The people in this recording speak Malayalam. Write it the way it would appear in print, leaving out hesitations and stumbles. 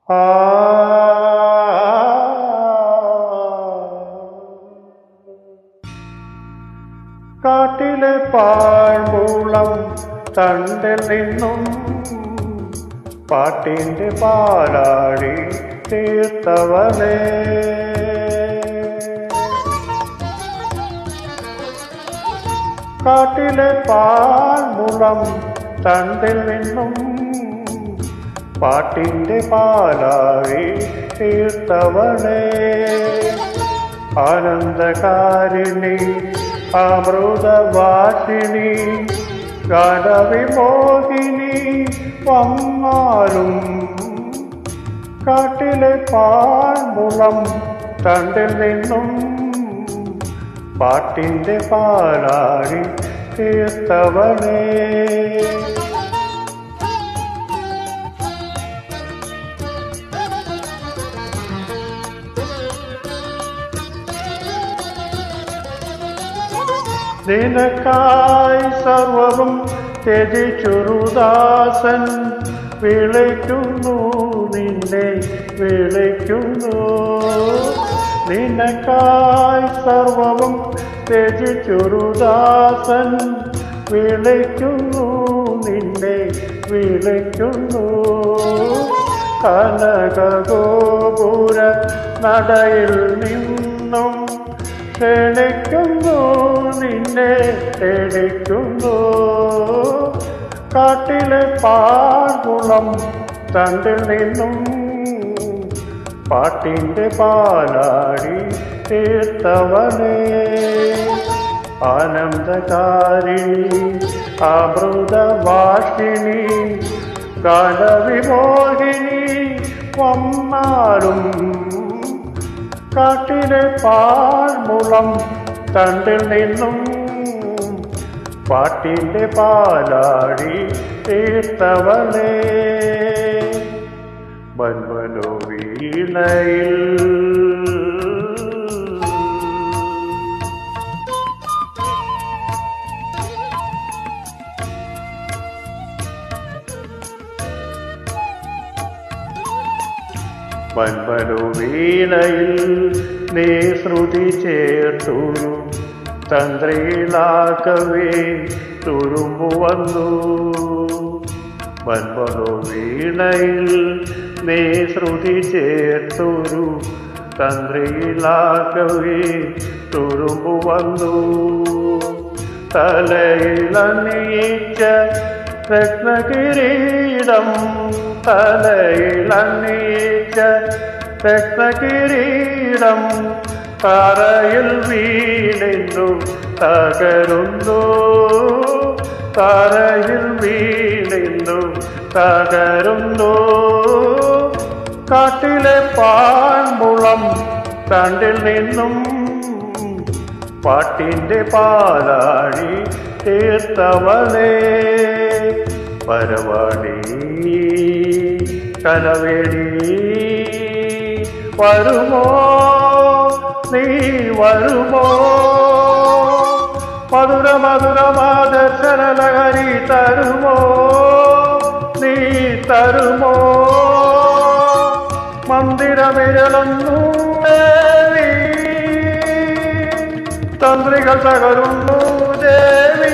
ആ കാട്ടിലെ പാഴ്മൂളം തണ്ടിൽ നിന്നും പാട്ടിൻ്റെ പാലാടി തീർത്തവനേ, കാട്ടിലെ പാഴ്മൂളം തണ്ടിൽ നിന്നും പാട്ടിൻ്റെ പാലാടി തീർത്തവനേ, ആനന്ദകാരിണി അമൃതവാസിനി ഗാനവിമോഹിനി വന്നാലും കാട്ടിലെ പാഴ്മുളം തണ്ടിൽ നിന്നും പാട്ടിൻ്റെ പാലാടി തീർത്തവനേ, നിനക്കായി സർവവും ത്യജിച്ചൊരുദാസൻ വിളിക്കുന്നു, നിന്നെ വിളിക്കുന്നു. നിനക്കായി സർവവും ത്യജിച്ചൊരുദാസൻ വിളിക്കുന്നു, നിന്നെ വിളിക്കുന്നു. കനകഗോപുര നടയിൽ നിന്നും ക്ഷണിക്കുന്നു, നിന്നെ ക്ഷണിക്കുന്നു. കാട്ടിലെ പാഴ്മുളം തണ്ടിൽ നിന്നും പാട്ടിൻ്റെ പാലാടി തീർത്തവനേ, ആനന്ദകാരിണി അമൃതവാസിനി ഗാനവിമോഹിനി വന്നാലും കാട്ടിലെ പാഴ്മുളം തണ്ടിൽ നിന്നും പാട്ടിൻ്റെ പാലാടി തീർത്തവനേ, വന്വനോ വീണയിൽ വന്വനോ വീണയിൽ നീ ശ്രുതി ചേർത്തൊരു തന്ത്രിയിലാക്കവേ തുരുമ്പു വന്നു. വന്വനോ വീണയിൽ നീ ശ്രുതി ചേർത്തൊരു തന്ത്രിയിലാക്കവേ തുരുമ്പു വന്നു. തലയിലണിയിച്ച രത്നകിരീടം, തലയിലണിയിച്ച രത്നകിരീടം തറയിൽ വീണെന്നു തകരുന്നു, തറയിൽ വീണെന്നു തകരുന്നു. കാട്ടിലെ പാഴ്മുളം തണ്ടിൽ നിന്നും പാട്ടിൻ്റെ പാലാടി തീർത്തവനേ, പരവാടി കലവേടി വരുമോ, നീ വരുമോ? മധുര മധുരമാദർശന ലഹരി തരുമോ, നീ തരുമോ? മന്ദിരമിരളുന്നു ദേവി, തന്ത്രികൾ തകരുന്നു ദേവി.